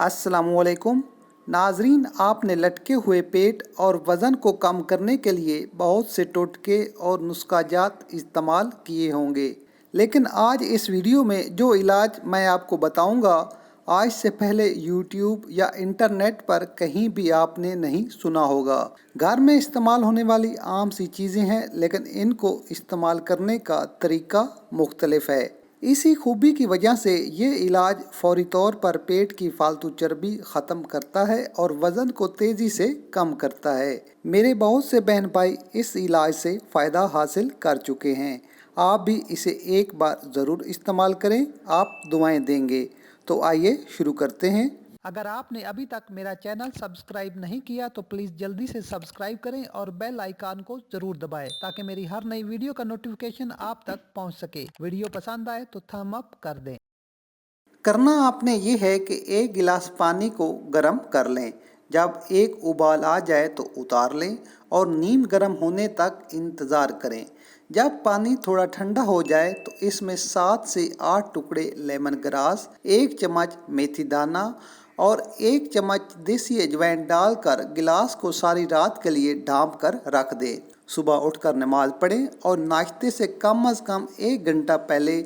अस्सलामुअलैकुम नाजरीन, आपने लटके हुए पेट और वज़न को कम करने के लिए बहुत से टोटके और नुस्खाजात इस्तेमाल किए होंगे, लेकिन आज इस वीडियो में जो इलाज मैं आपको बताऊंगा, आज से पहले यूट्यूब या इंटरनेट पर कहीं भी आपने नहीं सुना होगा। घर में इस्तेमाल होने वाली आम सी चीज़ें हैं, लेकिन इनको इस्तेमाल करने का तरीका मुख्तलिफ है। इसी खूबी की वजह से ये इलाज फौरी तौर पर पेट की फालतू चर्बी ख़त्म करता है और वज़न को तेज़ी से कम करता है। मेरे बहुत से बहन भाई इस इलाज से फ़ायदा हासिल कर चुके हैं। आप भी इसे एक बार ज़रूर इस्तेमाल करें, आप दुआएं देंगे। तो आइए शुरू करते हैं। अगर आपने अभी तक मेरा चैनल सब्सक्राइब नहीं किया तो प्लीज़ जल्दी से सब्सक्राइब करें और बेल आइकन को ज़रूर दबाएं ताकि मेरी हर नई वीडियो का नोटिफिकेशन आप तक पहुंच सके। वीडियो पसंद आए तो थम अप कर दें। करना आपने ये है कि एक गिलास पानी को गर्म कर लें। जब एक उबाल आ जाए तो उतार लें और नीम गर्म होने तक इंतज़ार करें। जब पानी थोड़ा ठंडा हो जाए तो इसमें 7 से 8 टुकड़े लेमन ग्रास, 1 चम्मच मेथी दाना और 1 चम्मच देसी अजवाइन डालकर गिलास को सारी रात के लिए ढाँप कर रख दें। सुबह उठकर नमाज पढ़ें और नाश्ते से कम अज़ कम 1 घंटा पहले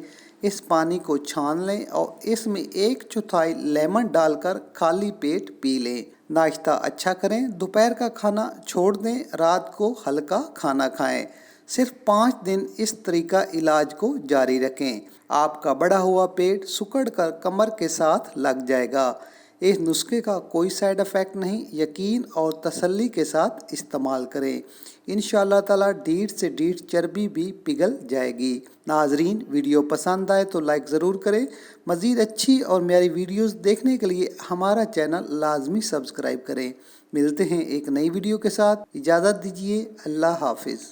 इस पानी को छान लें और इसमें 1/4 लेमन डालकर खाली पेट पी लें। नाश्ता अच्छा करें, दोपहर का खाना छोड़ दें, रात को हल्का खाना खाएं। सिर्फ 5 दिन इस तरीका इलाज को जारी रखें। आपका बढ़ा हुआ पेट सिकुड़ कर कमर के साथ लग जाएगा। इस नुस्खे का कोई साइड इफ़ेक्ट नहीं, यकीन और तसल्ली के साथ इस्तेमाल करें। इंशाअल्लाह ताला ढीठ से ढीठ चर्बी भी पिघल जाएगी। नाजरीन, वीडियो पसंद आए तो लाइक ज़रूर करें। मज़ीद अच्छी और मेरी वीडियोस देखने के लिए हमारा चैनल लाजमी सब्सक्राइब करें। मिलते हैं एक नई वीडियो के साथ, इजाज़त दीजिए। अल्लाह हाफिज़।